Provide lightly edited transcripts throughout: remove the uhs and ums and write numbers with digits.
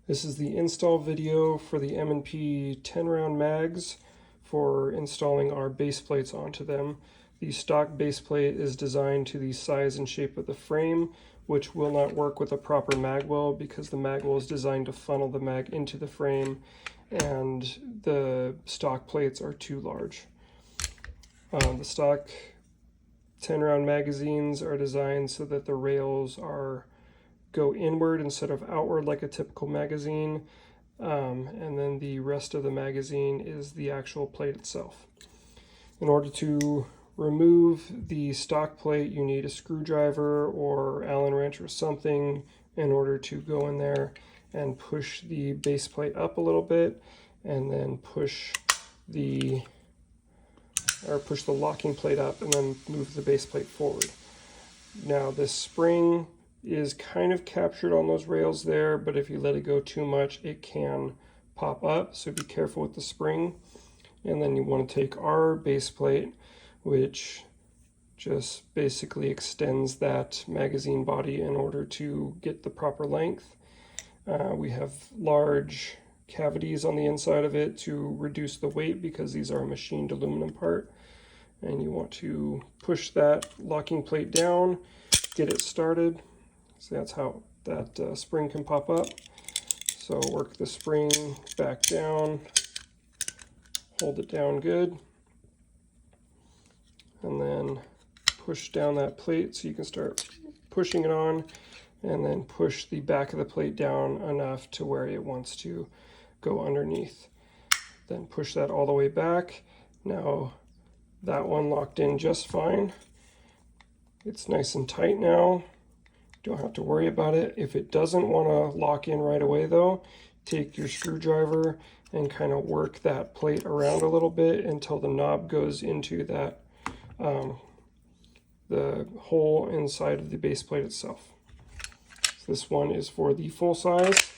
This is the install video for the M&P 10 round mags for installing our base plates onto them. The stock base plate is designed to the size and shape of the frame, which will not work with a proper mag well because the mag well is designed to funnel the mag into the frame and the stock plates are too large. The stock 10 round magazines are designed so that the rails go inward instead of outward like a typical magazine, and then the rest of the magazine is the actual plate itself. In order to remove the stock plate, you need a screwdriver or Allen wrench or something in order to go in there and push the base plate up a little bit, and then push the locking plate up and then move the base plate forward. Now this spring is kind of captured on those rails there, but if you let it go too much, it can pop up, so be careful with the spring. And then you want to take our base plate, which just basically extends that magazine body in order to get the proper length. We have large cavities on the inside of it to reduce the weight because these are a machined aluminum part. And you want to push that locking plate down, get it started. So that's how that spring can pop up. So work the spring back down, hold it down good, and then push down that plate so you can start pushing it on, and then push the back of the plate down enough to where it wants to go underneath. Then push that all the way back. Now that one locked in just fine. It's nice and tight now. Don't have to worry about it. If it doesn't want to lock in right away though, take your screwdriver and kind of work that plate around a little bit until the knob goes into that the hole inside of the base plate itself. So this one is for the full size.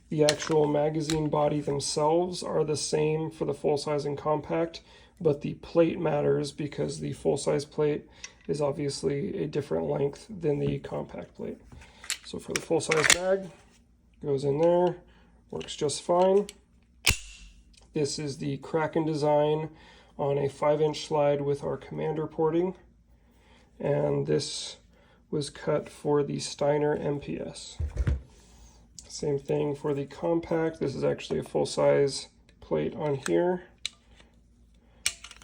The actual magazine body themselves are the same for the full size and compact, but the plate matters because the full size plate is obviously a different length than the compact plate. So for the full size mag, goes in there, works just fine. This is the Kraken design on a 5-inch slide with our commander porting. And this was cut for the Steiner MPS. Same thing for the compact. This is actually a full size plate on here.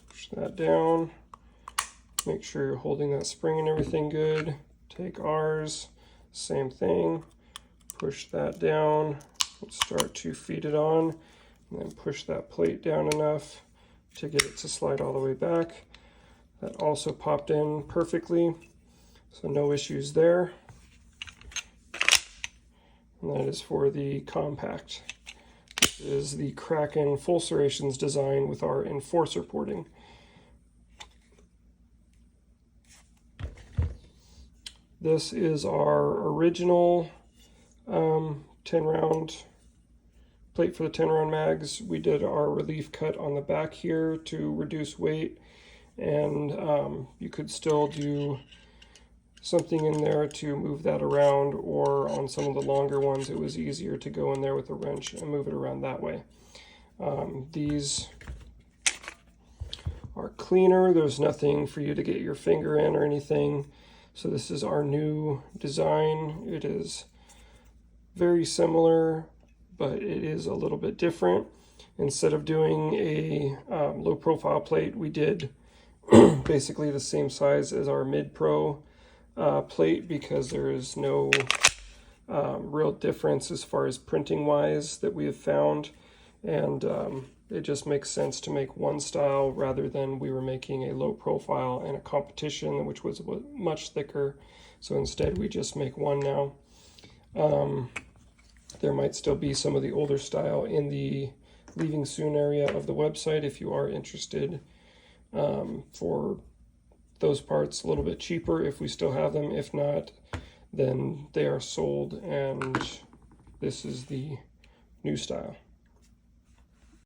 Push that down. Make sure you're holding that spring and everything good. Take ours, same thing. Push that down. Let's start to feed it on, and then push that plate down enough to get it to slide all the way back. That also popped in perfectly, so no issues there. And that is for the compact. This is the Kraken Full Serrations design with our enforcer porting. This is our original 10 round plate for the 10 round mags. We did our relief cut on the back here to reduce weight, and you could still do something in there to move that around, or on some of the longer ones it was easier to go in there with a wrench and move it around that way. These are cleaner. There's nothing for you to get your finger in or anything. So this is our new design. It is very similar, but it is a little bit different. Instead of doing a low profile plate, we did basically the same size as our mid-pro plate because there is no real difference as far as printing wise that we have found. And it just makes sense to make one style rather than we were making a low profile and a competition, which was much thicker. So instead we just make one now. There might still be some of the older style in the Leaving Soon area of the website if you are interested, for those parts a little bit cheaper if we still have them. If not, then they are sold, and this is the new style.